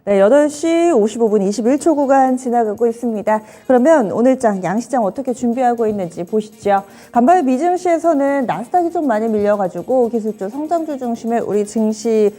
네, 8시 55분 21초 구간 지나가고 있습니다. 그러면 오늘장 양시장 어떻게 준비하고 있는지 보시죠. 간밤에 미증시에서는 나스닥이 좀 많이 밀려가지고 기술주 성장주 중심의 우리 증시에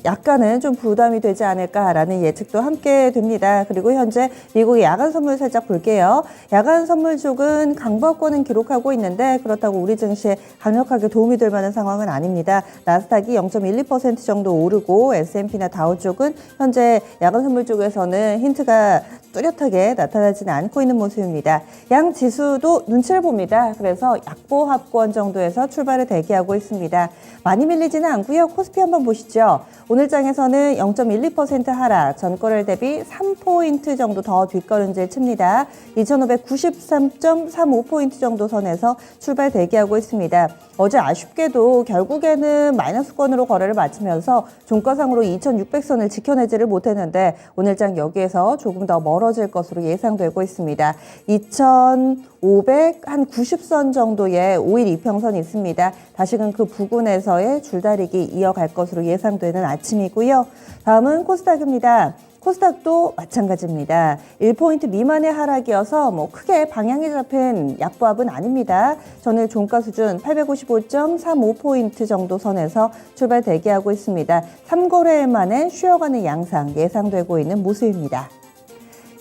약간은 좀 부담이 되지 않을까라는 예측도 함께 됩니다. 그리고 현재 미국의 야간 선물 살짝 볼게요. 야간 선물 쪽은 강보권은 기록하고 있는데 그렇다고 우리 증시에 강력하게 도움이 될 만한 상황은 아닙니다. 나스닥이 0.12% 정도 오르고 S&P나 다우 쪽은 현재 야간 선물 쪽에서는 힌트가 뚜렷하게 나타나지는 않고 있는 모습입니다. 양 지수도 눈치를 봅니다. 그래서 약보합권 정도에서 출발을 대기하고 있습니다. 많이 밀리지는 않고요. 코스피 한번 보시죠. 오늘 장에서는 0.12% 하락, 전거래 대비 3포인트 정도 더 뒷걸음질 칩니다. 2,593.35포인트 정도 선에서 출발 대기하고 있습니다. 어제 아쉽게도 결국에는 마이너스권으로 거래를 마치면서 종가상으로 2,600선을 지켜내지를 못했는데 오늘장 여기에서 조금 더 멀어질 것으로 예상되고 있습니다. 2,590선 정도의 5일 이평선이 있습니다. 다시금 그 부근에서의 줄다리기 이어갈 것으로 예상되는 아침이고요. 다음은 코스닥입니다. 코스닥도 마찬가지입니다. 1포인트 미만의 하락이어서 크게 방향이 잡힌 약보합은 아닙니다. 전일 종가 수준 855.35포인트 정도 선에서 출발 대기하고 있습니다. 3거래일 만에 쉬어가는 양상 예상되고 있는 모습입니다.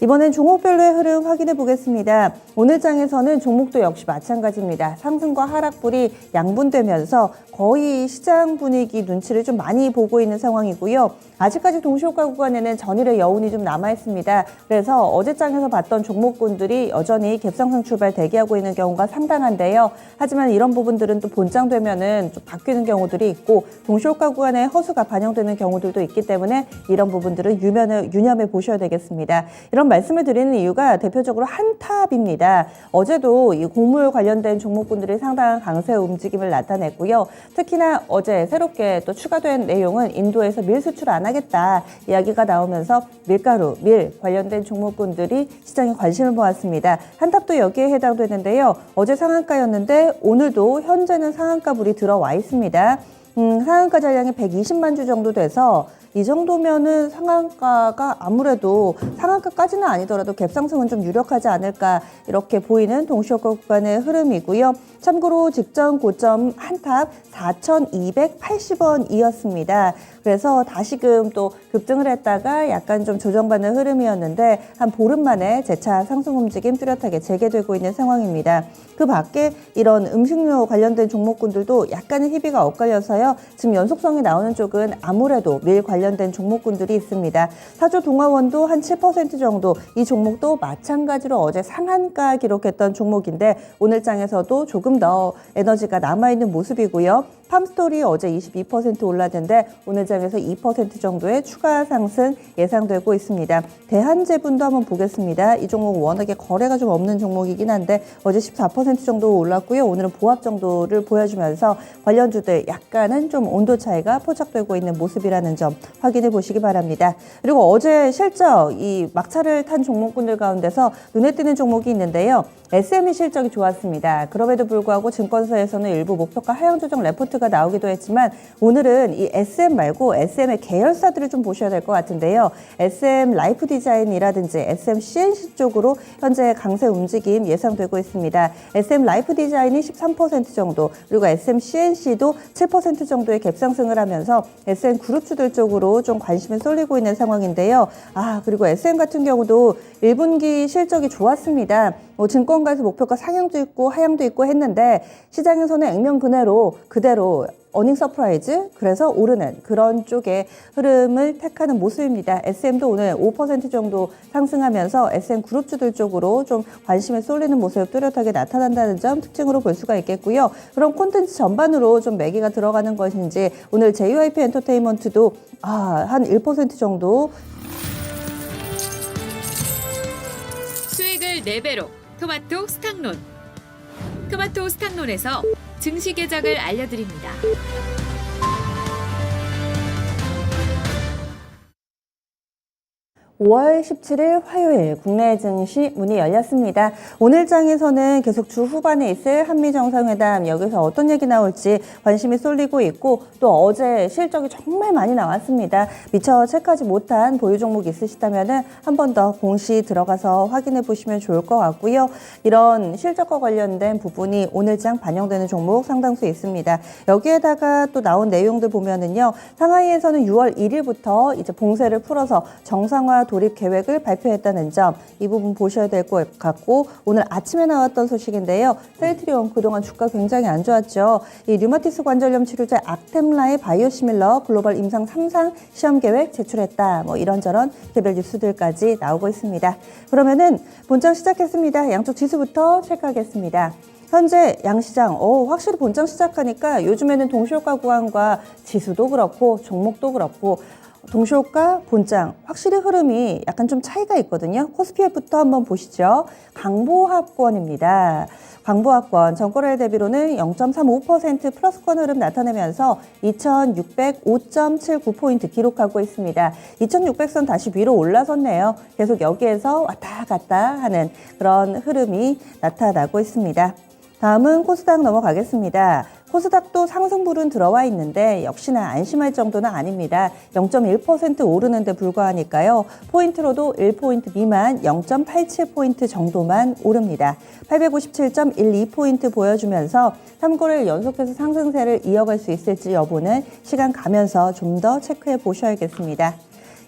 이번엔 종목별로의 흐름 확인해 보겠습니다. 오늘 장에서는 종목도 역시 마찬가지입니다. 상승과 하락불이 양분되면서 거의 시장 분위기 눈치를 좀 많이 보고 있는 상황이고요. 아직까지 동시효과 구간에는 전일의 여운이 좀 남아있습니다. 그래서 어제 장에서 봤던 종목군들이 여전히 갭상승 출발 대기하고 있는 경우가 상당한데요. 하지만 이런 부분들은 또 본장되면은 좀 바뀌는 경우들이 있고 동시효과 구간에 허수가 반영되는 경우들도 있기 때문에 이런 부분들은 유념해 보셔야 되겠습니다. 이런 말씀을 드리는 이유가 대표적으로 한탑입니다. 어제도 이 곡물 관련된 종목군들이 상당한 강세 움직임을 나타냈고요. 특히나 어제 새롭게 또 추가된 내용은 인도에서 밀 수출 안 하겠다 이야기가 나오면서 밀가루, 밀 관련된 종목군들이 시장에 관심을 모았습니다. 한탑도 여기에 해당되는데요. 어제 상한가였는데 오늘도 현재는 상한가불이 들어와 있습니다. 상한가 잔량이 120만 주 정도 돼서 이 정도면은 상한가가 아무래도 상한가까지는 아니더라도 갭상승은 좀 유력하지 않을까 이렇게 보이는 동시효과 구간의 흐름이고요. 참고로 직전 고점 한탑 4,280원이었습니다. 그래서 다시금 또 급등을 했다가 약간 좀 조정받는 흐름이었는데 한 보름 만에 재차 상승 움직임 뚜렷하게 재개되고 있는 상황입니다. 그 밖에 이런 음식료 관련된 종목군들도 약간의 희비가 엇갈려서요. 지금 연속성이 나오는 쪽은 아무래도 밀 관련된 종목군들이 있습니다. 사조 동아원도 한 7% 정도, 이 종목도 마찬가지로 어제 상한가 기록했던 종목인데 오늘 장에서도 조금 더 에너지가 남아있는 모습이고요. 팜스토리 어제 22% 올랐는데 오늘 장에서 2% 정도의 추가 상승 예상되고 있습니다. 대한제분도 한번 보겠습니다. 이 종목 워낙에 거래가 좀 없는 종목이긴 한데 어제 14% 정도 올랐고요. 오늘은 보합 정도를 보여주면서 관련주들 약간은 좀 온도 차이가 포착되고 있는 모습이라는 점 확인해 보시기 바랍니다. 그리고 어제 실적 이 막차를 탄 종목군들 가운데서 눈에 띄는 종목이 있는데요. SME 실적이 좋았습니다. 그럼에도 불구하고 증권사에서는 일부 목표가 하향 조정 레포트가 나오기도 했지만 오늘은 이 SM 말고 SM의 계열사들을 좀 보셔야 될 것 같은데요. SM 라이프 디자인이라든지 SM CNC 쪽으로 현재 강세 움직임 예상되고 있습니다. SM 라이프 디자인이 13% 정도, 그리고 SM CNC도 7% 정도의 갭상승을 하면서 SM 그룹주들 쪽으로 좀 관심을 쏠리고 있는 상황인데요. 그리고 SM 같은 경우도 1분기 실적이 좋았습니다. 증권가에서 목표가 상향도 있고 하향도 있고 했는데 시장에서는 액면 그대로 어닝 서프라이즈, 그래서 오르는 그런 쪽의 흐름을 택하는 모습입니다. SM도 오늘 5% 정도 상승하면서 SM 그룹주들 쪽으로 좀 관심을 쏠리는 모습 뚜렷하게 나타난다는 점 특징으로 볼 수가 있겠고요. 그럼 콘텐츠 전반으로 좀 매기가 들어가는 것인지 오늘 JYP 엔터테인먼트도 한 1% 정도 수익을 4배로 토마토 스탁론. 토마토 스탁론에서 증시 계작을 알려드립니다. 5월 17일 화요일 국내 증시 문이 열렸습니다. 오늘 장에서는 계속 주 후반에 있을 한미정상회담, 여기서 어떤 얘기 나올지 관심이 쏠리고 있고, 또 어제 실적이 정말 많이 나왔습니다. 미처 체크하지 못한 보유 종목 있으시다면 한 번 더 공시 들어가서 확인해 보시면 좋을 것 같고요. 이런 실적과 관련된 부분이 오늘 장 반영되는 종목 상당수 있습니다. 여기에다가 또 나온 내용들 보면은요, 상하이에서는 6월 1일부터 이제 봉쇄를 풀어서 정상화 돌입 계획을 발표했다는 점, 이 부분 보셔야 될 것 같고, 오늘 아침에 나왔던 소식인데요. 셀트리온 그동안 주가 굉장히 안 좋았죠. 이 류마티스 관절염 치료제 악템라의 바이오시밀러 글로벌 임상 3상 시험 계획 제출했다. 뭐 이런저런 개별 뉴스들까지 나오고 있습니다. 그러면은 본장 시작했습니다. 양쪽 지수부터 체크하겠습니다. 현재 양시장, 확실히 본장 시작하니까 요즘에는 동시효과 구간과 지수도 그렇고 종목도 그렇고 동시효과, 본장 확실히 흐름이 약간 좀 차이가 있거든요. 코스피에부터 한번 보시죠. 강보합권입니다. 강보합권 전거래일 대비로는 0.35% 플러스권 흐름 나타내면서 2605.79포인트 기록하고 있습니다. 2600선 다시 위로 올라섰네요. 계속 여기에서 왔다 갔다 하는 그런 흐름이 나타나고 있습니다. 다음은 코스닥 넘어가겠습니다. 코스닥도 상승불은 들어와 있는데 역시나 안심할 정도는 아닙니다. 0.1% 오르는 데 불과하니까요. 포인트로도 1포인트 미만 0.87포인트 정도만 오릅니다. 857.12포인트 보여주면서 3거래일 연속해서 상승세를 이어갈 수 있을지 여부는 시간 가면서 좀 더 체크해 보셔야겠습니다.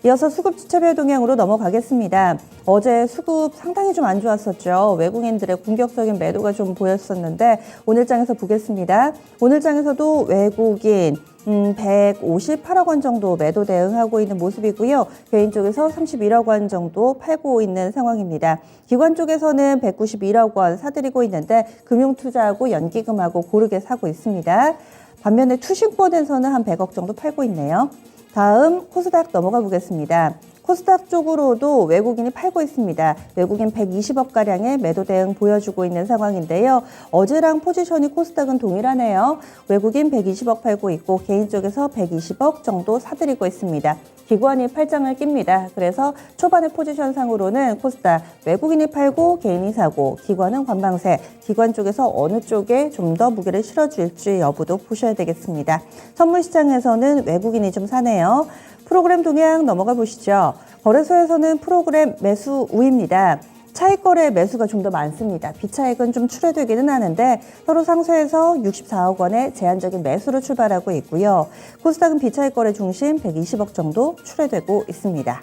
이어서 수급 주체별 동향으로 넘어가겠습니다. 어제 수급 상당히 좀 안 좋았었죠. 외국인들의 공격적인 매도가 좀 보였었는데 오늘 장에서 보겠습니다. 오늘 장에서도 외국인 158억 원 정도 매도 대응하고 있는 모습이고요. 개인 쪽에서 31억 원 정도 팔고 있는 상황입니다. 기관 쪽에서는 191억 원 사들이고 있는데 금융투자하고 연기금하고 고르게 사고 있습니다. 반면에 투신권에서는 한 100억 정도 팔고 있네요. 다음 코스닥 넘어가 보겠습니다. 코스닥 쪽으로도 외국인이 팔고 있습니다. 외국인 120억가량의 매도 대응 보여주고 있는 상황인데요. 어제랑 포지션이 코스닥은 동일하네요. 외국인 120억 팔고 있고 개인 쪽에서 120억 정도 사들이고 있습니다. 기관이 팔짱을 낍니다. 그래서 초반의 포지션상으로는 코스닥 외국인이 팔고 개인이 사고 기관은 관방세, 기관 쪽에서 어느 쪽에 좀 더 무게를 실어줄지 여부도 보셔야 되겠습니다. 선물시장에서는 외국인이 좀 사네요. 프로그램 동향 넘어가 보시죠. 거래소에서는 프로그램 매수 우입니다. 차익 거래 매수가 좀 더 많습니다. 비차익은 좀 출회되기는 하는데 서로 상쇄해서 64억 원의 제한적인 매수로 출발하고 있고요. 코스닥은 비차익 거래 중심 120억 정도 출회되고 있습니다.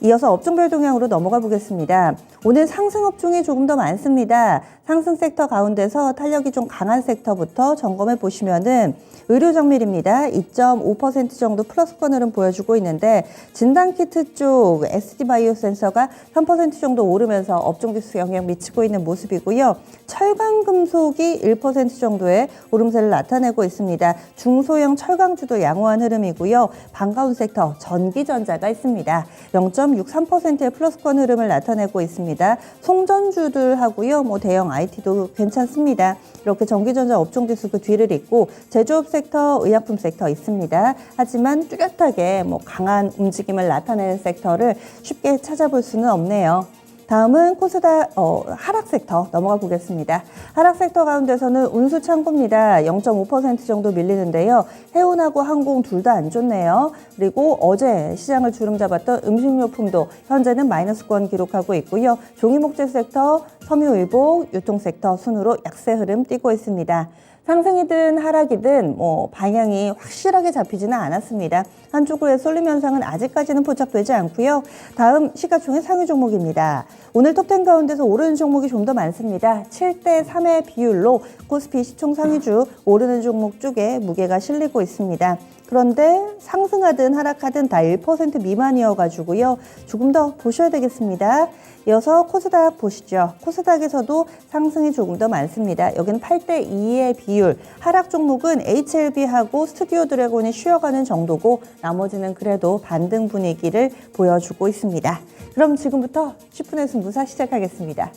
이어서 업종별 동향으로 넘어가 보겠습니다. 오늘 상승 업종이 조금 더 많습니다. 상승 섹터 가운데서 탄력이 좀 강한 섹터부터 점검해 보시면은 의료정밀입니다. 2.5% 정도 플러스권 흐름 보여주고 있는데 진단키트 쪽 SD바이오 센서가 3% 정도 오르면서 업종지수 영향 미치고 있는 모습이고요. 철강금속이 1% 정도의 오름세를 나타내고 있습니다. 중소형 철강주도 양호한 흐름이고요. 반가운 섹터 전기전자가 있습니다. 0.63%의 플러스권 흐름을 나타내고 있습니다. 송전주들하고요. 대형 IT도 괜찮습니다. 이렇게 전기전자 업종지수 그 뒤를 잇고 제조업 섹터, 의약품 섹터 있습니다. 하지만 뚜렷하게 강한 움직임을 나타내는 섹터를 쉽게 찾아볼 수는 없네요. 다음은 코스닥 하락 섹터 넘어가 보겠습니다. 하락 섹터 가운데서는 운수 창고입니다. 0.5% 정도 밀리는데요. 해운하고 항공 둘 다 안 좋네요. 그리고 어제 시장을 주름 잡았던 음식료품도 현재는 마이너스권 기록하고 있고요. 종이목재 섹터, 섬유의복, 유통 섹터 순으로 약세 흐름 띄고 있습니다. 상승이든 하락이든 방향이 확실하게 잡히지는 않았습니다. 한쪽으로의 쏠림 현상은 아직까지는 포착되지 않고요. 다음 시가총액 상위 종목입니다. 오늘 톱10 가운데서 오르는 종목이 좀 더 많습니다. 7대3의 비율로 코스피 시총 상위주 오르는 종목 쪽에 무게가 실리고 있습니다. 그런데 상승하든 하락하든 다 1% 미만이어가지고요. 조금 더 보셔야 되겠습니다. 이어서 코스닥 보시죠. 코스닥에서도 상승이 조금 더 많습니다. 여기는 8대2의 비율. 하락 종목은 HLB하고 스튜디오 드래곤이 쉬어가는 정도고 나머지는 그래도 반등 분위기를 보여주고 있습니다. 그럼 지금부터 10분의 승부사 시작하겠습니다.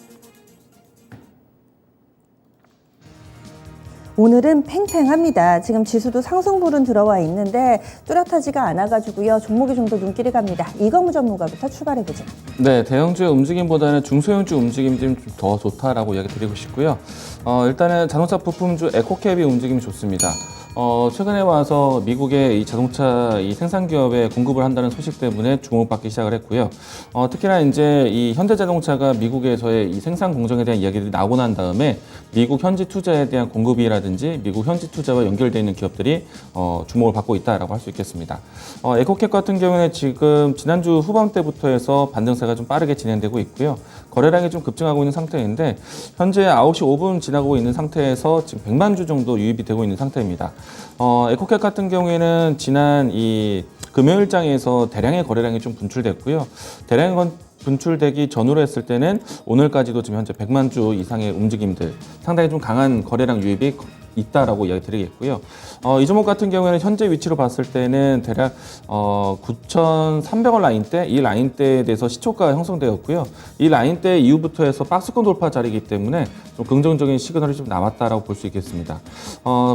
오늘은 팽팽합니다. 지금 지수도 상승불은 들어와 있는데 뚜렷하지가 않아가지고요. 종목이 좀 더 눈길이 갑니다. 이광우 전문가부터 출발해보죠. 네, 대형주의 움직임보다는 중소형주 움직임이 좀 더 좋다라고 이야기 드리고 싶고요. 일단은 자동차 부품주 에코캡의 움직임이 좋습니다. 최근에 와서 미국의 이 자동차 이 생산 기업에 공급을 한다는 소식 때문에 주목받기 시작을 했고요. 특히나 이제 이 현대자동차가 미국에서의 이 생산 공정에 대한 이야기들이 나오고 난 다음에 미국 현지 투자에 대한 공급이라든지 미국 현지 투자와 연결되어 있는 기업들이 주목을 받고 있다라고 할 수 있겠습니다. 에코캡 같은 경우는 지금 지난주 후반대부터 해서 반등세가 좀 빠르게 진행되고 있고요. 거래량이 좀 급증하고 있는 상태인데 현재 9시 5분 지나고 있는 상태에서 지금 100만 주 정도 유입이 되고 있는 상태입니다. 에코캡 같은 경우에는 지난 이 금요일장에서 대량의 거래량이 좀 분출됐고요. 대량의 분출되기 전후로 했을 때는 오늘까지도 지금 현재 100만 주 이상의 움직임들, 상당히 좀 강한 거래량 유입이 있다라고 이야기 드리겠고요. 이 종목 같은 경우에는 현재 위치로 봤을 때는 대략 9,300원 라인대, 이 라인대에 대해서 시초가가 형성되었고요. 이 라인대 이후부터 해서 박스권 돌파 자리이기 때문에 좀 긍정적인 시그널이 좀 남았다라고 볼 수 있겠습니다.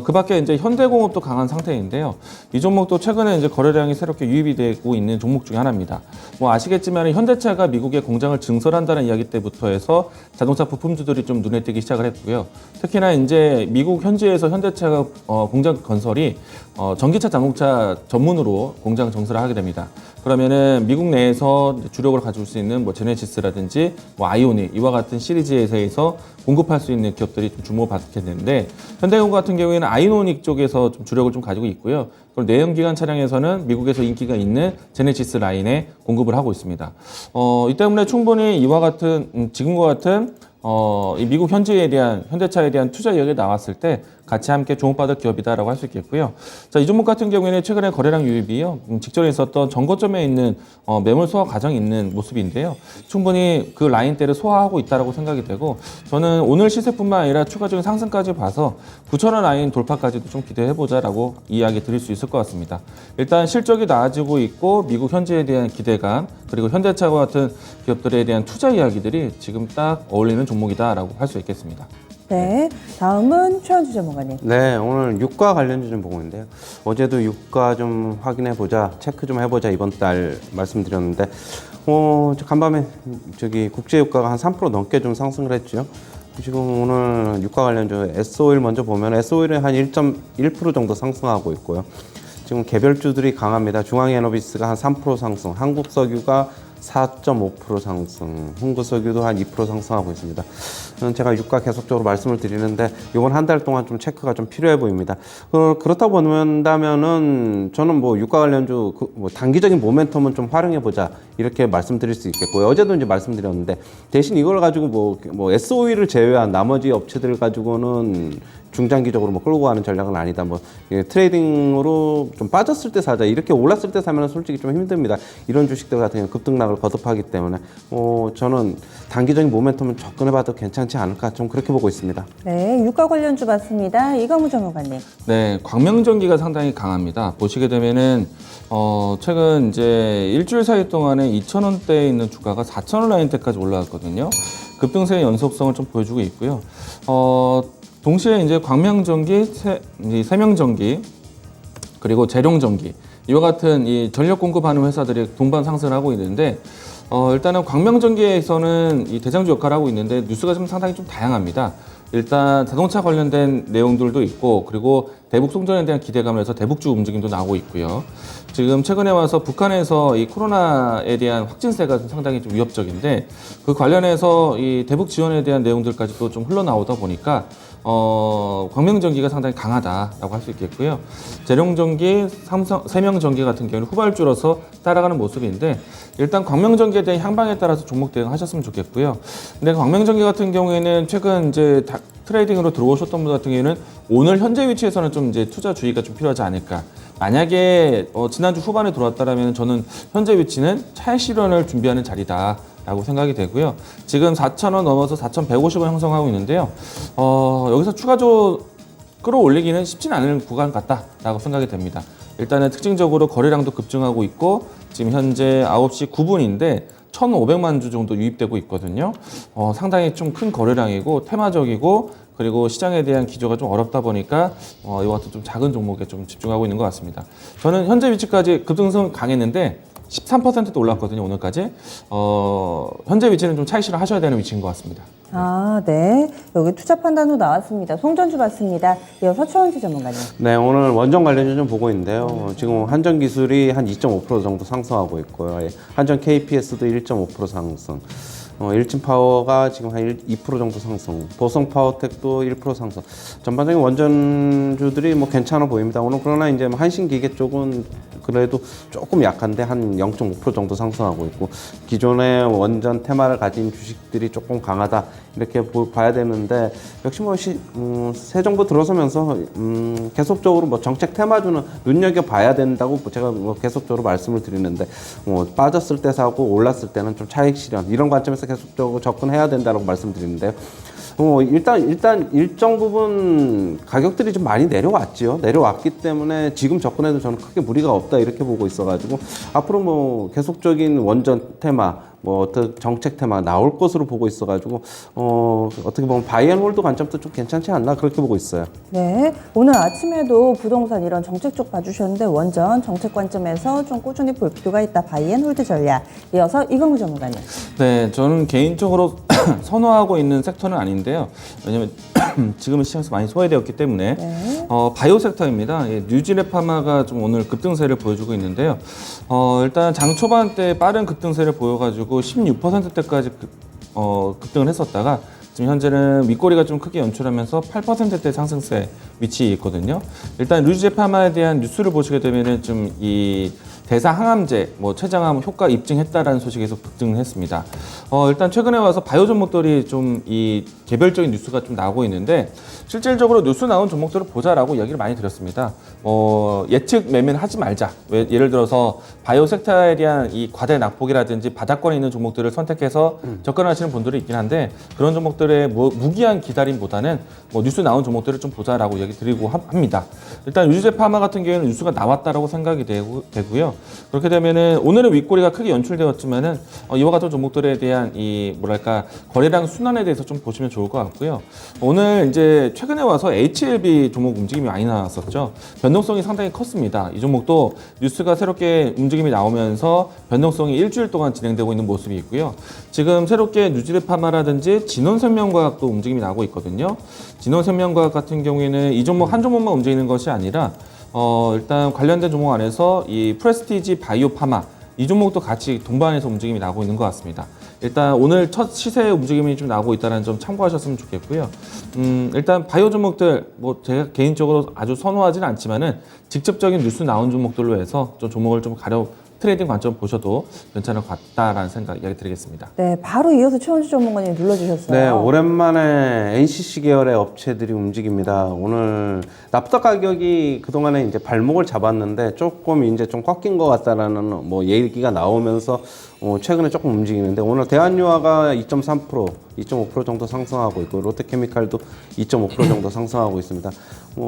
그 밖에 이제 현대공업도 강한 상태인데요. 이 종목도 최근에 이제 거래량이 새롭게 유입이 되고 있는 종목 중에 하나입니다. 뭐 아시겠지만 현대차가 미국의 공장을 증설한다는 이야기 때부터 해서 자동차 부품주들이 좀 눈에 띄기 시작을 했고요. 특히나 이제 미국 현지에서 현대차가 공장 건설이 전기차 자동차 전문으로 공장 정설을 하게 됩니다. 그러면은 미국 내에서 주력을 가질 수 있는 뭐 제네시스라든지 뭐 아이오닉 이와 같은 시리즈에서 공급할 수 있는 기업들이 좀 주목을 받게 되는데 현대공 같은 경우에는 아이오닉 쪽에서 좀 주력을 좀 가지고 있고요. 그리고 내연기관 차량에서는 미국에서 인기가 있는 제네시스 라인에 공급을 하고 있습니다. 이 때문에 충분히 이와 같은 지금과 같은 이 미국 현지에 대한 현대차에 대한 투자 이야기가 나왔을 때 같이 함께 주목받을 기업이다라고 할 수 있겠고요. 자, 이 종목 같은 경우에는 최근에 거래량 유입이요. 직전에 있었던 전고점에 있는 매물 소화 과정이 있는 모습인데요. 충분히 그 라인대를 소화하고 있다라고 생각이 되고 저는 오늘 시세뿐만 아니라 추가적인 상승까지 봐서 9,000원 라인 돌파까지도 좀 기대해보자라고 이야기 드릴 수 있을 것 같습니다. 일단 실적이 나아지고 있고 미국 현지에 대한 기대감 그리고 현대차와 같은 기업들에 대한 투자 이야기들이 지금 딱 어울리는 종목이다라고 할 수 있겠습니다. 네, 다음은 최원주 전문가님. 네, 오늘 유가 관련주 좀 보고 있는데요. 어제도 유가 좀 확인해보자, 체크 좀 해보자 이번 달 말씀드렸는데 간밤에 국제 유가가 한 3% 넘게 좀 상승을 했죠. 지금 오늘 유가 관련주 S-오일 먼저 보면 S-오일은 한 1.1% 정도 상승하고 있고요. 지금 개별주들이 강합니다. 중앙에너비스가 한 3% 상승, 한국석유가 4.5% 상승, 흥구석유도 한 2% 상승하고 있습니다. 제가 유가 계속적으로 말씀을 드리는데 이번 한 달 동안 좀 체크가 좀 필요해 보입니다. 그렇다고 본다면은 저는 뭐 유가 관련주 뭐 단기적인 모멘텀은 좀 활용해 보자 이렇게 말씀드릴 수 있겠고요. 어제도 이제 말씀드렸는데 대신 이걸 가지고 뭐 S-오일을 제외한 나머지 업체들 가지고는 중장기적으로 뭐 끌고 가는 전략은 아니다. 뭐 트레이딩으로 좀 빠졌을 때 사자. 이렇게 올랐을 때 사면 솔직히 좀 힘듭니다. 이런 주식들 같은 경우 급등락을 거듭하기 때문에 저는 단기적인 모멘텀은 접근해봐도 괜찮지 않을까 좀 그렇게 보고 있습니다. 네, 유가 관련주 봤습니다. 이광우 전문가님. 네, 광명전기가 상당히 강합니다. 보시게 되면은 최근 이제 일주일 사이 동안에 2,000원대에 있는 주가가 4,000원 라인대까지 올라왔거든요. 급등세의 연속성을 좀 보여주고 있고요. 동시에 이제 광명전기, 세명전기, 그리고 재룡전기 이와 같은 이 전력 공급하는 회사들이 동반 상승을 하고 있는데 일단은 광명전기에서는 이 대장주 역할을 하고 있는데 뉴스가 좀 상당히 좀 다양합니다. 일단 자동차 관련된 내용들도 있고 그리고 대북 송전에 대한 기대감에서 대북주 움직임도 나오고 있고요. 지금 최근에 와서 북한에서 이 코로나에 대한 확진세가 좀 상당히 좀 위협적인데 그 관련해서 이 대북 지원에 대한 내용들까지도 좀 흘러나오다 보니까 광명전기가 상당히 강하다라고 할 수 있겠고요. 재룡전기, 세명전기 같은 경우는 후발주로서 따라가는 모습인데 일단 광명전기에 대한 향방에 따라서 종목 대응하셨으면 좋겠고요. 근데 광명전기 같은 경우에는 최근 이제 트레이딩으로 들어오셨던 분들 같은 경우에는 오늘 현재 위치에서는 좀 이제 투자 주의가 좀 필요하지 않을까. 만약에 지난주 후반에 들어왔다라면 저는 현재 위치는 차익 실현을 준비하는 자리다. 라고 생각이 되고요. 지금 4,000원 넘어서 4,150원 형성하고 있는데요. 여기서 추가적으로 끌어올리기는 쉽지는 않은 구간 같다라고 생각이 됩니다. 일단은 특징적으로 거래량도 급증하고 있고 지금 현재 9시 9분인데 1,500만 주 정도 유입되고 있거든요. 상당히 좀 큰 거래량이고 테마적이고 그리고 시장에 대한 기조가 좀 어렵다 보니까 이와 같은 좀 작은 종목에 좀 집중하고 있는 것 같습니다. 저는 현재 위치까지 급등성 강했는데 13%도 올랐거든요, 오늘까지. 현재 위치는 좀 차익 실현하셔야 되는 위치인 것 같습니다. 아, 네. 여기 투자 판단도 나왔습니다. 송전주 봤습니다. 이어서 최원주 전문가님. 네, 오늘 원전 관련주 좀 보고 있는데요. 지금 한전 기술이 한 2.5% 정도 상승하고 있고요. 한전 KPS도 1.5% 상승. 일진 파워가 지금 한 2% 정도 상승, 보성 파워텍도 1% 상승. 전반적인 원전주들이 뭐 괜찮아 보입니다. 오늘 그러나 이제 한신 기계 쪽은 그래도 조금 약한데 한 0.5% 정도 상승하고 있고, 기존의 원전 테마를 가진 주식들이 조금 강하다 이렇게 봐야 되는데, 역시 뭐 새 정부 들어서면서 계속적으로 뭐 정책 테마주는 눈여겨 봐야 된다고 제가 뭐 계속적으로 말씀을 드리는데, 뭐 빠졌을 때 사고 올랐을 때는 좀 차익 실현 이런 관점에서 계속적으로 접근해야 된다고 말씀드리는데요. 일단 일정 부분 가격들이 좀 많이 내려왔지요. 내려왔기 때문에 지금 접근해도 저는 크게 무리가 없다 이렇게 보고 있어가지고, 앞으로 뭐 계속적인 원전 테마, 뭐 어떤 정책 테마 나올 것으로 보고 있어가지고 어떻게 보면 바이앤홀드 관점도 좀 괜찮지 않나 그렇게 보고 있어요. 네. 오늘 아침에도 부동산 이런 정책 쪽 봐주셨는데 원전 정책 관점에서 좀 꾸준히 볼 필요가 있다. 바이앤홀드 전략. 이어서 이광우 전문가님. 네, 저는 개인적으로 선호하고 있는 섹터는 아닌데요. 왜냐면 지금은 시장에서 많이 소외되었기 때문에 네. 바이오 섹터입니다. 뉴질레 파마가 좀 오늘 급등세를 보여주고 있는데요. 일단 장 초반 때 빠른 급등세를 보여가지고 16%대까지 급등을 했었다가 지금 현재는 윗꼬리가 좀 크게 연출하면서 8%대 상승세 위치에 있거든요. 일단 뉴질레 파마에 대한 뉴스를 보시게 되면은 좀 이 대사 항암제, 뭐 췌장암 효과 입증했다라는 소식에서 급등을 했습니다. 일단 최근에 와서 바이오 종목들이 좀 이 개별적인 뉴스가 좀 나오고 있는데, 실질적으로 뉴스 나온 종목들을 보자라고 이야기를 많이 드렸습니다. 예측 매매는 하지 말자. 예를 들어서 바이오 섹터에 대한 이 과대 낙폭이라든지 바닥권에 있는 종목들을 선택해서 접근하시는 분들이 있긴 한데, 그런 종목들의 무기한 기다림보다는 뭐 뉴스 나온 종목들을 좀 보자라고 이야기 드리고 합니다. 일단 유지제 파마 같은 경우에는 뉴스가 나왔다라고 생각이 되고요. 그렇게 되면은 오늘은 윗꼬리가 크게 연출되었지만은 이와 같은 종목들에 대한 이 뭐랄까 거래량 순환에 대해서 좀 보시면 좋을 것 같고요. 오늘 이제 최근에 와서 HLB 종목 움직임이 많이 나왔었죠. 변동성이 상당히 컸습니다. 이 종목도 뉴스가 새롭게 움직임이 나오면서 변동성이 일주일 동안 진행되고 있는 모습이 있고요. 지금 새롭게 뉴질레 파마라든지 진원생명과학도 움직임이 나오고 있거든요. 진원생명과학 같은 경우에는 이 종목 한 종목만 움직이는 것이 아니라 일단 관련된 종목 안에서 이 프레스티지 바이오 파마 이 종목도 같이 동반해서 움직임이 나오고 있는 것 같습니다. 일단 오늘 첫 시세 움직임이 좀 나오고 있다는 점 참고하셨으면 좋겠고요. 일단 바이오 종목들 뭐 제가 개인적으로 아주 선호하지는 않지만은 직접적인 뉴스 나온 종목들로 해서 좀 종목을 좀 가려 트레이딩 관점 보셔도 괜찮을 것 같다라는 생각 이야기 드리겠습니다. 네, 바로 이어서 최원주 전문가님 눌러주셨어요. 네, 오랜만에 NCC 계열의 업체들이 움직입니다. 오늘 납작 가격이 그동안에 이제 발목을 잡았는데 조금 이제 좀 꺾인 것 같다라는 뭐 얘기가 나오면서 최근에 조금 움직이는데, 오늘 대한유화가 2.3%, 2.5% 정도 상승하고 있고, 롯데케미칼도 2.5% 정도 상승하고 있습니다.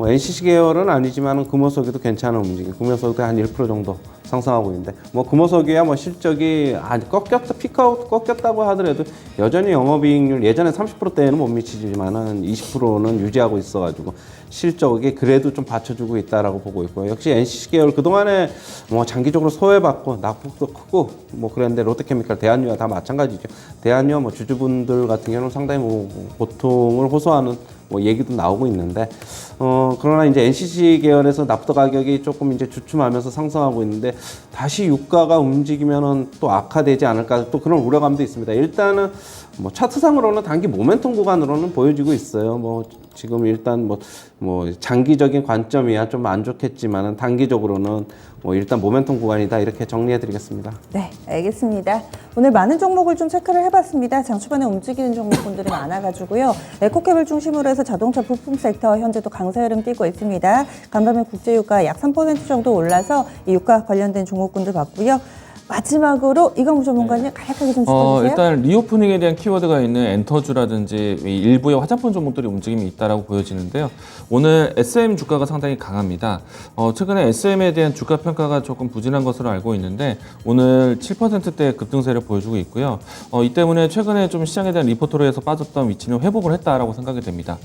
NCC 계열은 아니지만 금호석유도 괜찮은 움직임, 금호석유도 한 1% 정도 상승하고 있는데, 뭐 금호석유야 뭐 실적이 꺾였다, 피크아웃 꺾였다고 하더라도 여전히 영업이익률 예전에 30%대에는 못 미치지만은 20%는 유지하고 있어가지고 실적이 그래도 좀 받쳐주고 있다라고 보고 있고요. 역시 NCC 계열 그동안에 뭐 장기적으로 소외받고 낙폭도 크고 뭐 그랬는데, 롯데케미칼, 대한유화 다 마찬가지죠. 대한유화 뭐 주주분들 같은 경우는 상당히 뭐 고통을 호소하는 뭐 얘기도 나오고 있는데, 그러나 이제 NCC 계열에서 납도 가격이 조금 이제 주춤하면서 상승하고 있는데, 다시 유가가 움직이면은 또 악화되지 않을까, 또 그런 우려감도 있습니다. 일단은 뭐 차트상으로는 단기 모멘텀 구간으로는 보여지고 있어요. 뭐 지금 일단 뭐 장기적인 관점이야 좀 안 좋겠지만은 단기적으로는 뭐 일단 모멘텀 구간이다 이렇게 정리해 드리겠습니다. 네, 알겠습니다. 오늘 많은 종목을 좀 체크를 해봤습니다. 장 초반에 움직이는 종목분들이 많아가지고요. 에코캡을 중심으로 해서 자동차 부품 섹터 현재도 강세 흐름 띄고 있습니다. 간밤에 국제유가 약 3% 정도 올라서 이 유가 관련된 종목군들 봤고요. 마지막으로 이광우 전문가님 간략하게 좀 짚어주세요. 일단 리오프닝에 대한 키워드가 있는 엔터주라든지 이 일부의 화장품 종목들이 움직임이 있다라고 보여지는데요. 오늘 SM 주가가 상당히 강합니다. 최근에 SM에 대한 주가 평가가 조금 부진한 것으로 알고 있는데 오늘 7%대 급등세를 보여주고 있고요. 이 때문에 최근에 좀 시장에 대한 리포트로에서 빠졌던 위치는 회복을 했다라고 생각이 됩니다.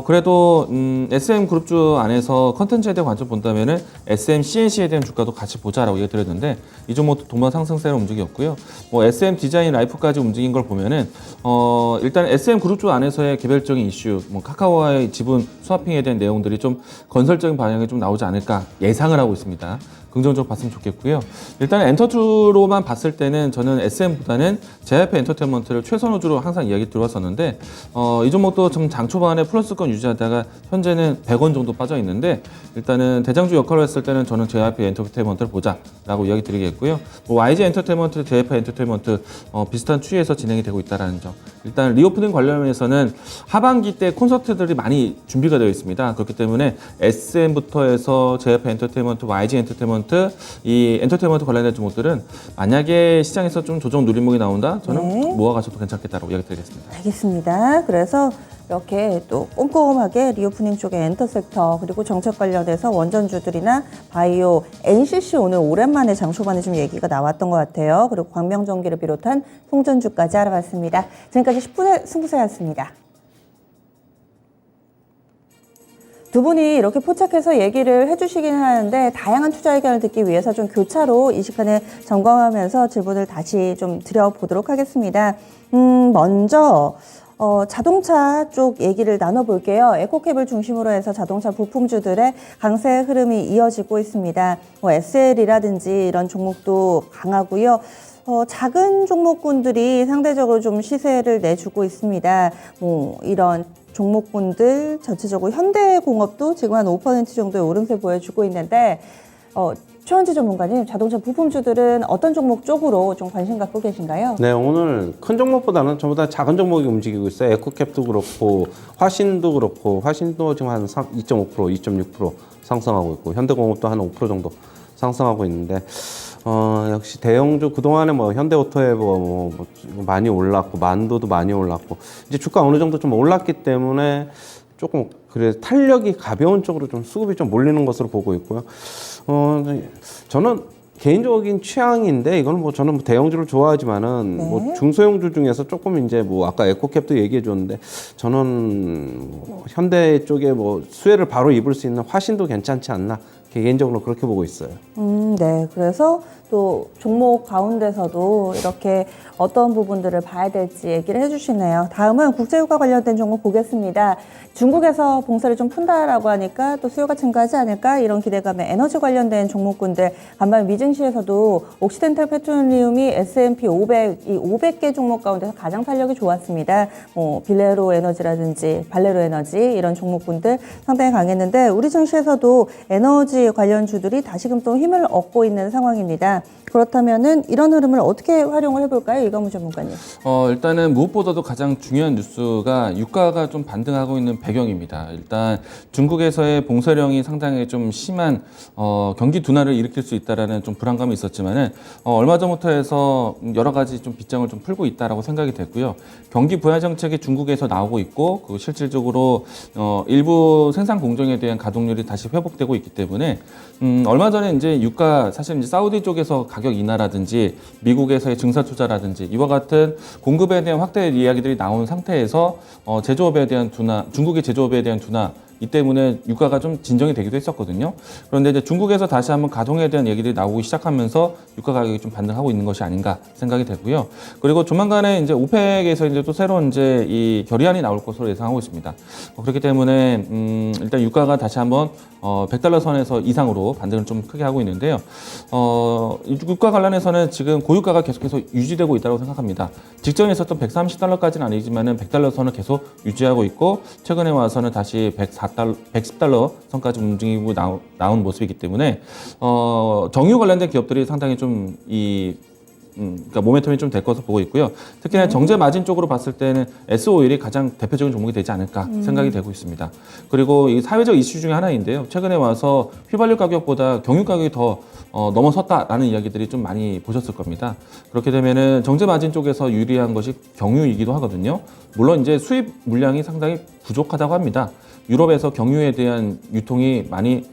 그래도 SM 그룹주 안에서 컨텐츠에 대한 관점 본다면은 SM CNC에 대한 주가도 같이 보자라고 얘기 드렸는데 이 종목도 동반 상승세로 움직였고요. SM 디자인 라이프까지 움직인 걸 보면은 일단 SM 그룹주 안에서의 개별적인 이슈, 카카오와의 지분 스와핑에 대한 내용들이 좀 건설적인 방향이 좀 나오지 않을까 예상을 하고 있습니다. 긍정적으로 봤으면 좋겠고요. 일단 엔터주로만 봤을 때는 저는 SM보다는 JYP 엔터테인먼트를 최선호주로 항상 이야기 들어왔었는데 이 종목도 좀 장 초반에 플러스권 유지하다가 현재는 100원 정도 빠져 있는데 일단은 대장주 역할을 했을 때는 저는 JYP 엔터테인먼트를 보자라고 이야기 드리겠고요. YG 엔터테인먼트, JYP 엔터테인먼트 비슷한 추이에서 진행이 되고 있다는 점. 일단 리오프닝 관련해서는 하반기 때 콘서트들이 많이 준비가 되어 있습니다. 그렇기 때문에 SM부터 해서 JYP 엔터테인먼트, YG 엔터테인먼트 이 엔터테인먼트 관련된 종목들은 만약에 시장에서 좀 조정 누림목이 나온다? 저는 모아가셔도 괜찮겠다고 이야기 드리겠습니다. 알겠습니다. 그래서 이렇게 또 꼼꼼하게 리오프닝 쪽의 엔터섹터 그리고 정책 관련해서 원전주들이나 바이오, NCC 오늘 오랜만에 장 초반에 좀 얘기가 나왔던 것 같아요. 그리고 광명전기를 비롯한 송전주까지 알아봤습니다. 지금까지 10분의 승부세였습니다. 두 분이 이렇게 포착해서 얘기를 해주시긴 하는데 다양한 투자 의견을 듣기 위해서 좀 교차로 이 시간에 점검하면서 질문을 다시 좀 드려보도록 하겠습니다. 먼저 자동차 쪽 얘기를 나눠볼게요. 에코캡을 중심으로 해서 자동차 부품주들의 강세 흐름이 이어지고 있습니다. SL이라든지 이런 종목도 강하고요. 작은 종목군들이 상대적으로 좀 시세를 내주고 있습니다. 이런 종목군들 전체적으로 현대공업도 지금 한 5% 정도의 오름세 보여주고 있는데 최원지 전문가님, 자동차 부품주들은 어떤 종목 쪽으로 좀 관심 갖고 계신가요? 네, 오늘 큰 종목보다는 전부 다 작은 종목이 움직이고 있어요. 에코캡도 그렇고 화신도 그렇고 화신도 지금 한 2.5%, 2.6% 상승하고 있고 현대공업도 한 5% 정도 상승하고 있는데 역시 대형주 그동안에 현대오토에버 많이 올랐고 만도도 많이 올랐고 이제 주가 어느 정도 좀 올랐기 때문에 조금 그래 탄력이 가벼운 쪽으로 좀 수급이 좀 몰리는 것으로 보고 있고요. 저는 개인적인 취향인데 이건 저는 대형주를 좋아하지만은 중소형주 중에서 조금 이제 아까 에코캡도 얘기해 줬는데 저는 현대 쪽에 수혜를 바로 입을 수 있는 화신도 괜찮지 않나 개인적으로 그렇게 보고 있어요. 네. 그래서 또 종목 가운데서도 이렇게 어떤 부분들을 봐야 될지 얘기를 해주시네요. 다음은 국제유가 관련된 종목 보겠습니다. 중국에서 봉쇄를 좀 푼다라고 하니까 또 수요가 증가하지 않을까 이런 기대감에 에너지 관련된 종목군들 간밤 미증시에서도 옥시덴탈 페트롤리움이 S&P 500, 이 500개 종목 가운데서 가장 탄력이 좋았습니다. 빌레로 에너지라든지 발레로 에너지 이런 종목군들 상당히 강했는데 우리 증시에서도 에너지 관련주들이 다시금 또 힘을 얻고 있는 상황입니다. 그렇다면은 이런 흐름을 어떻게 활용을 해볼까요, 이광우 전문가님? 일단은 무엇보다도 가장 중요한 뉴스가 유가가 좀 반등하고 있는 배경입니다. 일단 중국에서의 봉쇄령이 상당히 좀 심한 경기 둔화를 일으킬 수 있다라는 좀 불안감이 있었지만은 얼마 전부터 해서 여러 가지 좀 빗장을 좀 풀고 있다라고 생각이 됐고요. 경기 부양 정책이 중국에서 나오고 있고 그 실질적으로 일부 생산 공정에 대한 가동률이 다시 회복되고 있기 때문에 얼마 전에 이제 유가 사실 이제 사우디 쪽에서 가격 인하라든지 미국에서의 증사 투자라든지 이와 같은 공급에 대한 확대 이야기들이 나온 상태에서 제조업에 대한 둔화, 중국의 제조업에 대한 둔화 이 때문에 유가가 좀 진정이 되기도 했었거든요. 그런데 이제 중국에서 다시 한번 가동에 대한 얘기들이 나오기 시작하면서 유가 가격이 좀 반등하고 있는 것이 아닌가 생각이 되고요. 그리고 조만간에 이제 오펙에서 이제 또 새로운 이제 이 결의안이 나올 것으로 예상하고 있습니다. 그렇기 때문에 일단 유가가 다시 한번 $100 선에서 이상으로 반등을 좀 크게 하고 있는데요. 유가 관련해서는 지금 고유가가 계속해서 유지되고 있다고 생각합니다. 직전에 있었던 $130까지는 아니지만은 $100 선을 계속 유지하고 있고 최근에 와서는 다시 $110 선까지 움직이고 나온 모습이기 때문에 정유 관련된 기업들이 상당히 좀 그러니까 모멘텀이 좀 될 것으로 보고 있고요. 특히나 정제 마진 쪽으로 봤을 때는 S-오일이 가장 대표적인 종목이 되지 않을까 생각이 되고 있습니다. 그리고 이 사회적 이슈 중에 하나인데요. 최근에 와서 휘발유 가격보다 경유 가격이 더 넘어섰다라는 이야기들이 좀 많이 보셨을 겁니다. 그렇게 되면은 정제 마진 쪽에서 유리한 것이 경유이기도 하거든요. 물론 이제 수입 물량이 상당히 부족하다고 합니다. 유럽에서 경유에 대한 유통이 많이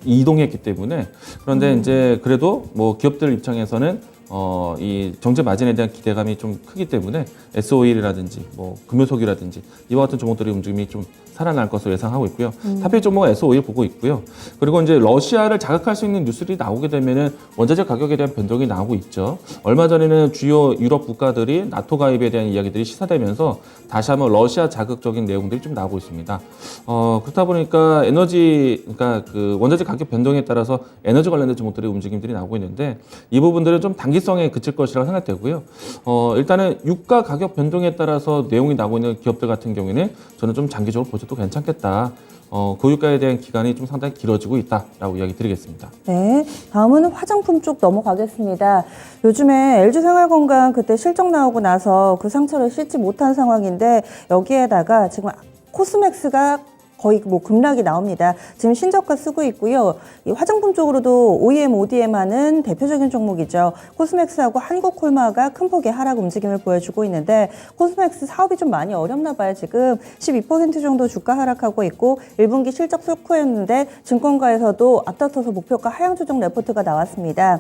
이동했기 때문에 그런데 이제 그래도 뭐 기업들 입장에서는 이 정제 마진에 대한 기대감이 좀 크기 때문에 S-오일이라든지 뭐 금요석유라든지 이와 같은 종목들의 움직임이 좀 살아날 것으로 예상하고 있고요. 타피 종목은 S-오일 보고 있고요. 그리고 이제 러시아를 자극할 수 있는 뉴스들이 나오게 되면은 원자재 가격에 대한 변동이 나오고 있죠. 얼마 전에는 주요 유럽 국가들이 나토 가입에 대한 이야기들이 시사되면서 다시 한번 러시아 자극적인 내용들이 좀 나오고 있습니다. 그렇다 보니까 그러니까 그 원자재 가격 변동에 따라서 에너지 관련된 종목들의 움직임들이 나오고 있는데 이 부분들은 좀 단기성에 그칠 것이라고 생각되고요. 일단은 유가 가격 변동에 따라서 내용이 나오고 있는 기업들 같은 경우에는 저는 좀 장기적으로 보셔도 괜찮겠다. 고유가에 대한 기간이 좀 상당히 길어지고 있다라고 이야기 드리겠습니다. 네, 다음은 화장품 쪽 넘어가겠습니다. 요즘에 LG생활건강 그때 실적 나오고 나서 그 상처를 씻지 못한 상황인데 여기에다가 지금 코스맥스가 거의 뭐 급락이 나옵니다. 지금 신저가 쓰고 있고요. 이 화장품 쪽으로도 OEM, ODM 하는 대표적인 종목이죠. 코스맥스하고 한국콜마가 큰 폭의 하락 움직임을 보여주고 있는데 코스맥스 사업이 좀 많이 어렵나 봐요. 지금 12% 정도 주가 하락하고 있고 1분기 실적 쏠코했는데 증권가에서도 앞다퉈서 목표가 하향 조정 레포트가 나왔습니다.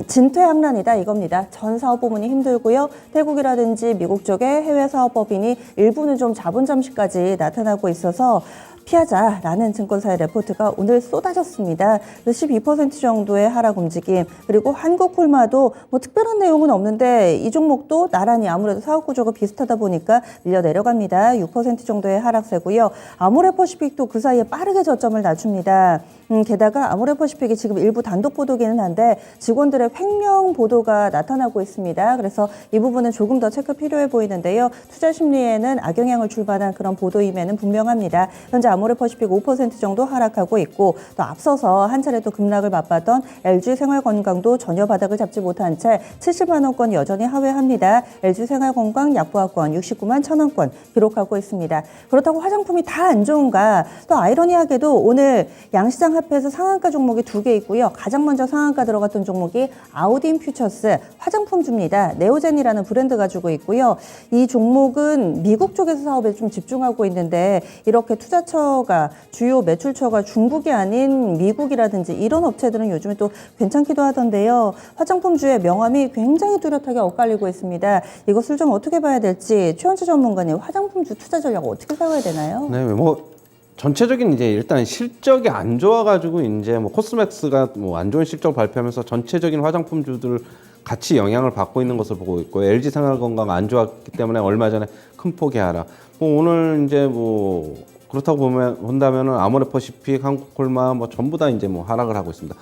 진퇴양난이다 이겁니다. 전 사업 부문이 힘들고요. 태국이라든지 미국 쪽의 해외 사업법인이 일부는 좀 자본 잠시까지 나타나고 있어서 피하자라는 증권사의 레포트가 오늘 쏟아졌습니다. 12% 정도의 하락 움직임. 그리고 한국콜마도 뭐 특별한 내용은 없는데 이 종목도 나란히 아무래도 사업 구조가 비슷하다 보니까 밀려 내려갑니다. 6% 정도의 하락세고요. 아모레퍼시픽도 그 사이에 빠르게 저점을 낮춥니다. 게다가 아모레퍼시픽이 지금 일부 단독 보도기는 한데 직원들의 횡령 보도가 나타나고 있습니다. 그래서 이 부분은 조금 더 체크 필요해 보이는데요. 투자 심리에는 악영향을 줄 만한 그런 보도임에는 분명합니다. 현재 아모레퍼시픽 5% 정도 하락하고 있고 또 앞서서 한 차례 또 급락을 맛봤던 LG생활건강도 전혀 바닥을 잡지 못한 채 70만 원권 여전히 하회합니다. LG생활건강 약보합권 69만 1,000원권 기록하고 있습니다. 그렇다고 화장품이 다 안 좋은가? 또 아이러니하게도 오늘 양시장 합해서 상한가 종목이 2개 있고요. 가장 먼저 상한가 들어갔던 종목이 아우딘 퓨처스 화장품주입니다. 네오젠이라는 브랜드 가지고 있고요. 이 종목은 미국 쪽에서 사업에 좀 집중하고 있는데 이렇게 투자처가 주요 매출처가 중국이 아닌 미국이라든지 이런 업체들은 요즘에 또 괜찮기도 하던데요. 화장품주의 명암이 굉장히 뚜렷하게 엇갈리고 있습니다. 이것을 좀 어떻게 봐야 될지 최원재 전문가님 화장품주 투자 전략 어떻게 세워야 되나요? 네, 뭐 전체적인 이제 일단 실적이 안 좋아가지고 이제 뭐 코스맥스가 뭐 안 좋은 실적 발표하면서 전체적인 화장품주들 같이 영향을 받고 있는 것을 보고 있고 LG생활건강 안 좋았기 때문에 얼마 전에 큰 폭의 하락. 뭐 오늘 이제 뭐 그렇다고 본다면은 아모레퍼시픽, 한국콜마 뭐 전부 다 이제 뭐 하락을 하고 있습니다.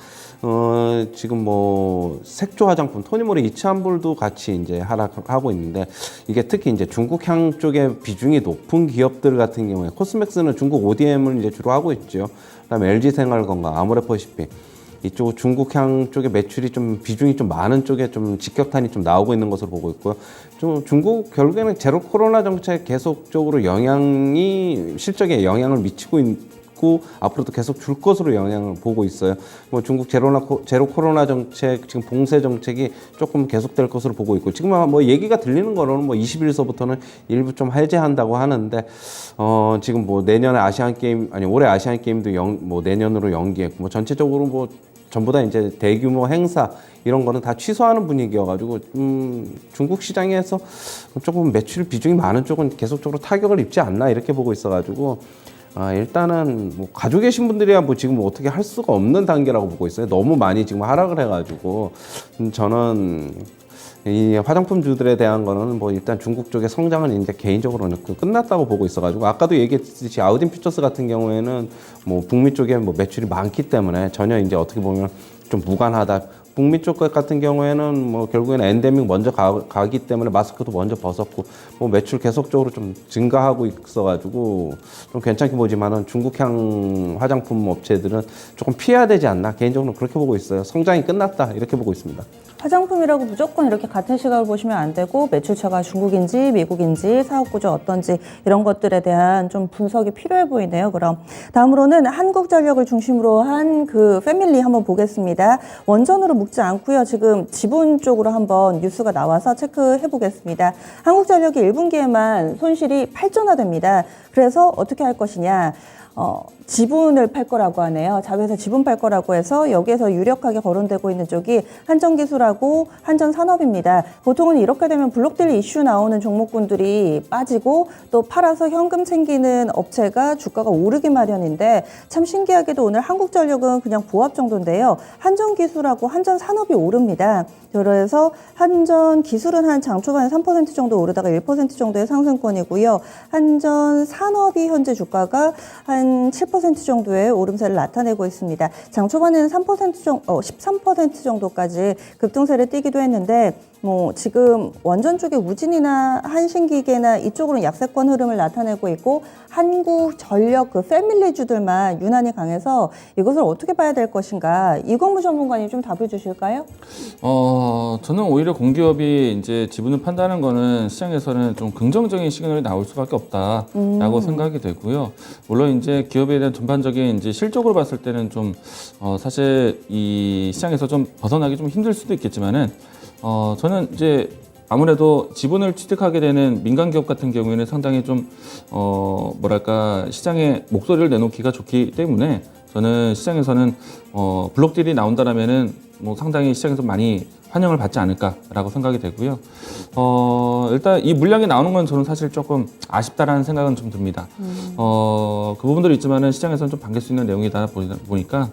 지금 뭐 색조 화장품, 토니모리 이츠한불도 같이 이제 하락하고 있는데 이게 특히 이제 중국향 쪽에 비중이 높은 기업들 같은 경우에 코스맥스는 중국 ODM을 이제 주로 하고 있죠. 그다음에 LG생활건강, 아모레퍼시픽 이쪽 중국향 쪽에 매출이 좀 비중이 좀 많은 쪽에 좀 직격탄이 좀 나오고 있는 것으로 보고 있고요. 좀 중국 결국에는 제로 코로나 정책 계속적으로 실적에 영향을 미치고 있고 앞으로도 계속 줄 것으로 영향을 보고 있어요. 뭐 중국 제로 코로나 정책 지금 봉쇄 정책이 조금 계속될 것으로 보고 있고 지금 뭐 얘기가 들리는 거로는 뭐 20일서부터는 일부 좀 해제한다고 하는데 지금 뭐 내년에 아시안 게임 올해 아시안 게임도 뭐 내년으로 연기했고 뭐 전체적으로 뭐 전부 다 이제 대규모 행사 이런 거는 다 취소하는 분위기여가지고 중국 시장에서 조금 매출 비중이 많은 쪽은 계속적으로 타격을 입지 않나 이렇게 보고 있어가지고 일단은 뭐 가지고 계신 분들이야 뭐 지금 뭐 어떻게 할 수가 없는 단계라고 보고 있어요. 너무 많이 지금 하락을 해가지고 저는 이 화장품주들에 대한 거는 뭐 일단 중국 쪽의 성장은 이제 개인적으로는 끝났다고 보고 있어가지고 아까도 얘기했듯이 아우딘 퓨처스 같은 경우에는 뭐 북미 쪽에 뭐 매출이 많기 때문에 전혀 이제 어떻게 보면 좀 무관하다. 북미 쪽 같은 경우에는 뭐 결국에는 엔데믹 먼저 가기 때문에 마스크도 먼저 벗었고 뭐 매출 계속적으로 좀 증가하고 있어가지고 좀 괜찮게 보지만은 중국향 화장품 업체들은 조금 피해야 되지 않나 개인적으로 그렇게 보고 있어요. 성장이 끝났다 이렇게 보고 있습니다. 화장품이라고 무조건 이렇게 같은 시각을 보시면 안 되고 매출처가 중국인지 미국인지 사업 구조 어떤지 이런 것들에 대한 좀 분석이 필요해 보이네요. 그럼 다음으로는 한국전력을 중심으로 한 그 패밀리 한번 보겠습니다. 원전으로 묶지 않고요. 지금 지분 쪽으로 한번 뉴스가 나와서 체크해 보겠습니다. 한국전력이 1분기에만 손실이 8조나 됩니다. 그래서 어떻게 할 것이냐? 지분을 팔 거라고 하네요. 자회사 지분 팔 거라고 해서 여기에서 유력하게 거론되고 있는 쪽이 한전기술하고 한전산업입니다. 보통은 이렇게 되면 블록딜 이슈 나오는 종목군들이 빠지고 또 팔아서 현금 챙기는 업체가 주가가 오르기 마련인데 참 신기하게도 오늘 한국전력은 그냥 보합 정도인데요. 한전기술하고 한전산업이 오릅니다. 그래서 한전기술은 한 장초반에 3% 정도 오르다가 1% 정도의 상승권이고요. 한전산업이 현재 주가가 한 7% 정도의 오름세를 나타내고 있습니다. 장초반에는 13% 정도까지 급등세를 띠기도 했는데 뭐 지금 원전 쪽에 우진이나 한신기계나 이쪽으로는 약세권 흐름을 나타내고 있고 한국전력 그 패밀리주들만 유난히 강해서 이것을 어떻게 봐야 될 것인가 이광무 전문가님 좀 답을 주실까요? 저는 오히려 공기업이 이제 지분을 판다는 거는 시장에서는 좀 긍정적인 시그널이 나올 수밖에 없다라고 생각이 되고요. 물론 이제 기업에 대한 전반적인 이제 실적으로 봤을 때는 좀 사실 이 시장에서 좀 벗어나기 좀 힘들 수도 있겠지만은 저는 이제 아무래도 지분을 취득하게 되는 민간 기업 같은 경우에는 상당히 좀 뭐랄까 시장에 목소리를 내놓기가 좋기 때문에 저는 시장에서는 블록딜이 나온다라면은 뭐 상당히 시장에서 많이 환영을 받지 않을까라고 생각이 되고요. 일단 이 물량이 나오는 건 저는 사실 조금 아쉽다라는 생각은 좀 듭니다. 그 부분들이 있지만은 시장에서는 좀 반길 수 있는 내용이다 보니까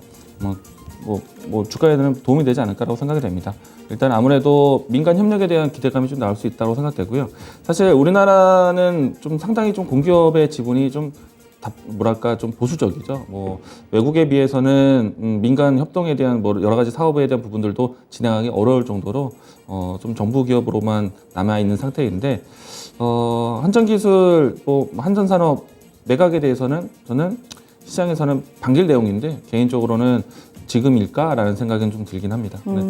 뭐 주가에는 도움이 되지 않을까라고 생각이 됩니다. 일단 아무래도 민간 협력에 대한 기대감이 좀 나올 수 있다고 생각되고요. 사실 우리나라는 좀 상당히 좀 공기업의 지분이 좀 뭐랄까 좀 보수적이죠. 뭐 외국에 비해서는 민간 협동에 대한 뭐 여러 가지 사업에 대한 부분들도 진행하기 어려울 정도로 좀 정부 기업으로만 남아 있는 상태인데 한전기술, 뭐 한전산업 매각에 대해서는 저는 시장에서는 반길 내용인데 개인적으로는 지금일까라는 생각은 좀 들긴 합니다. 네.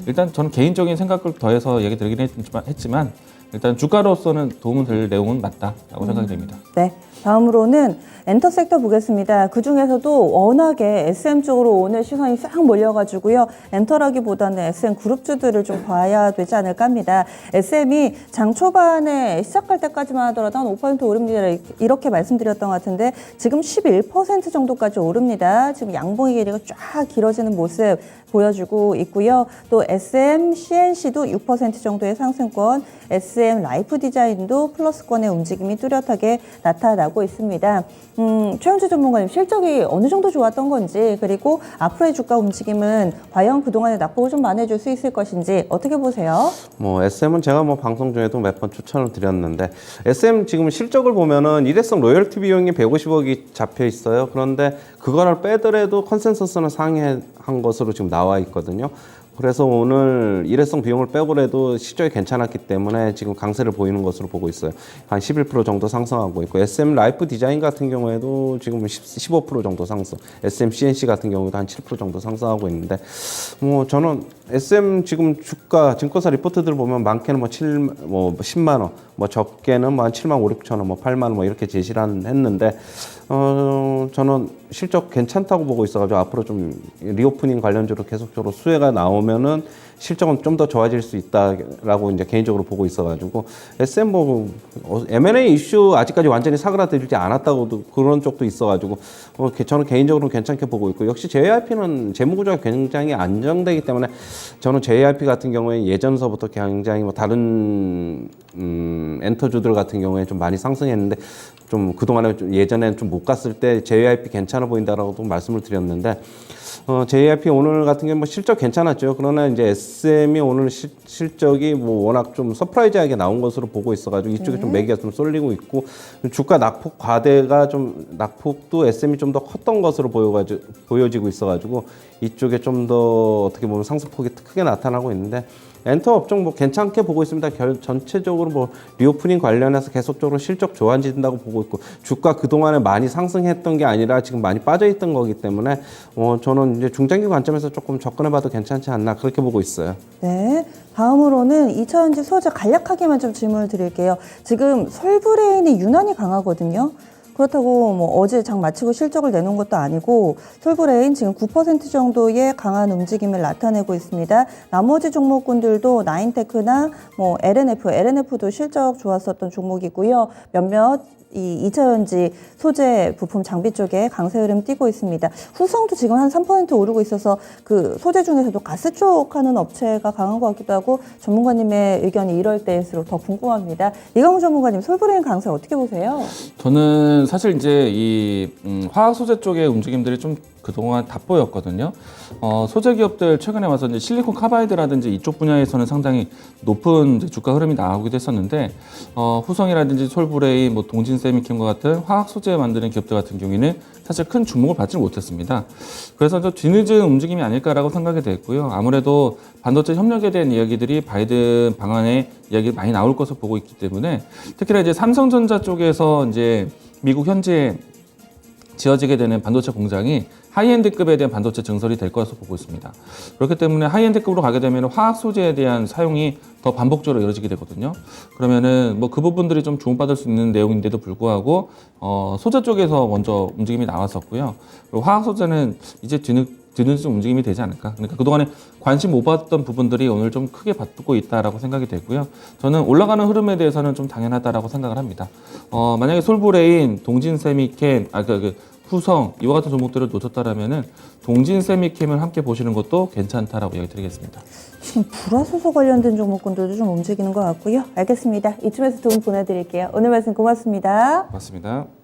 일단 저는 개인적인 생각을 더해서 얘기 드리긴 했지만 일단 주가로서는 도움은 될 내용은 맞다라고 생각이 됩니다. 네. 다음으로는 엔터 섹터 보겠습니다. 그 중에서도 워낙에 SM 쪽으로 오늘 시선이 싹 몰려가지고요. 엔터라기보다는 SM 그룹주들을 좀 봐야 되지 않을까 합니다. SM이 장 초반에 시작할 때까지만 하더라도 한 5% 오릅니다. 이렇게 말씀드렸던 것 같은데 지금 11% 정도까지 오릅니다. 지금 양봉의 길이가 쫙 길어지는 모습 보여주고 있고요. 또 SM, CNC도 6% 정도의 상승권, SM 라이프 디자인도 플러스권의 움직임이 뚜렷하게 나타나고 있습니다. 최현주 전문가님, 실적이 어느 정도 좋았던 건지, 그리고 앞으로의 주가 움직임은 과연 그동안의 낙폭을 좀 만회해줄 수 있을 것인지 어떻게 보세요? 뭐 SM은 제가 뭐 방송 중에도 몇 번 추천을 드렸는데 SM 지금 실적을 보면은 일회성 로열티 비용이 150억이 잡혀 있어요. 그런데 그거를 빼더라도 컨센서스는 상회한 것으로 지금 나와 있거든요. 그래서 오늘 일회성 비용을 빼고라도 실적이 괜찮았기 때문에 지금 강세를 보이는 것으로 보고 있어요. 한 11% 정도 상승하고 있고 SM 라이프 디자인 같은 경우에도 지금 15% 정도 상승, SM CNC 같은 경우도 한 7% 정도 상승하고 있는데 뭐 저는 SM 지금 주가 증권사 리포트들 보면 많게는 뭐 10만 원, 뭐 적게는 뭐 한 7만 5, 6천 원, 뭐 8만 원 뭐 이렇게 제시를 했는데 저는 실적 괜찮다고 보고 있어가지고 앞으로 좀 리오프닝 관련주로 계속적으로 수혜가 나오면은 실적은 좀 더 좋아질 수 있다라고 이제 개인적으로 보고 있어가지고 SM 뭐 M&A 이슈 아직까지 완전히 사그라들지 않았다고도 그런 쪽도 있어가지고 저는 개인적으로 괜찮게 보고 있고 역시 JYP는 재무구조가 굉장히 안정되기 때문에 저는 JYP 같은 경우에 예전서부터 굉장히 뭐 다른 엔터주들 같은 경우에 좀 많이 상승했는데 좀 그동안에 예전에는 좀 못 갔을 때 JYP 괜찮아 보인다라고 말씀을 드렸는데 JYP 오늘 같은 경우 뭐 실적 괜찮았죠. 그러나 이제 SM이 오늘 실적이 뭐 워낙 좀 서프라이즈하게 나온 것으로 보고 있어가지고 이쪽에 좀 매기가 좀 쏠리고 있고 주가 낙폭 과대가 좀 낙폭도 SM이 좀 더 컸던 것으로 보여지고 있어가지고 이쪽에 좀 더 어떻게 보면 상승폭이 크게 나타나고 있는데 엔터 업종 뭐 괜찮게 보고 있습니다. 전체적으로 뭐 리오프닝 관련해서 계속적으로 실적 좋아진다고 보고 있고 주가 그동안에 많이 상승했던 게 아니라 지금 많이 빠져있던 거기 때문에 저는 이제 중장기 관점에서 조금 접근해봐도 괜찮지 않나 그렇게 보고 있어요. 네. 다음으로는 2차전지 소재 간략하게만 좀 질문을 드릴게요. 지금 솔브레인이 유난히 강하거든요. 그렇다고 뭐 어제 장 마치고 실적을 내놓은 것도 아니고 솔브레인 지금 9% 정도의 강한 움직임을 나타내고 있습니다. 나머지 종목군들도 나인테크나 뭐 LNF도 실적 좋았었던 종목이고요. 몇몇 이 2차전지 소재 부품 장비 쪽에 강세 흐름 띄고 있습니다. 후성도 지금 한 3% 오르고 있어서 그 소재 중에서도 가스 쪽 하는 업체가 강한 것 같기도 하고 전문가님의 의견이 이럴 때일수록 더 궁금합니다. 이강우 전문가님, 솔브레인 강세 어떻게 보세요? 저는 사실 이제 이 화학 소재 쪽의 움직임들이 좀 그동안 돋보였거든요. 소재 기업들 최근에 와서 이제 실리콘 카바이드라든지 이쪽 분야에서는 상당히 높은 이제 주가 흐름이 나오기도 했었는데 후성이라든지 솔브레인, 뭐 동진세미캠과 같은 화학 소재 만드는 기업들 같은 경우에는 사실 큰 주목을 받지 못했습니다. 그래서 좀 뒤늦은 움직임이 아닐까라고 생각이 됐고요. 아무래도 반도체 협력에 대한 이야기들이 바이든 방안에 이야기 많이 나올 것으로 보고 있기 때문에 특히나 이제 삼성전자 쪽에서 이제 미국 현지에 지어지게 되는 반도체 공장이 하이엔드급에 대한 반도체 증설이 될 것으로 보고 있습니다. 그렇기 때문에 하이엔드급으로 가게 되면 화학 소재에 대한 사용이 더 반복적으로 이루어지게 되거든요. 그러면은 뭐 그 부분들이 좀 주목받을 수 있는 내용인데도 불구하고 소재 쪽에서 먼저 움직임이 나왔었고요. 그리고 화학 소재는 이제 뒤늦은 움직임이 되지 않을까. 그러니까 그동안에 관심 못 받던 부분들이 오늘 좀 크게 받고 있다라고 생각이 되고요. 저는 올라가는 흐름에 대해서는 좀 당연하다라고 생각을 합니다. 만약에 솔브레인, 동진세미캠, 후성 이와 같은 종목들을 놓쳤다라면은 동진세미캠을 함께 보시는 것도 괜찮다라고 이야기 드리겠습니다. 지금 불화소소 관련된 종목군들도 좀 움직이는 것 같고요. 알겠습니다. 이쯤에서 두 분 보내드릴게요. 오늘 말씀 고맙습니다. 맞습니다.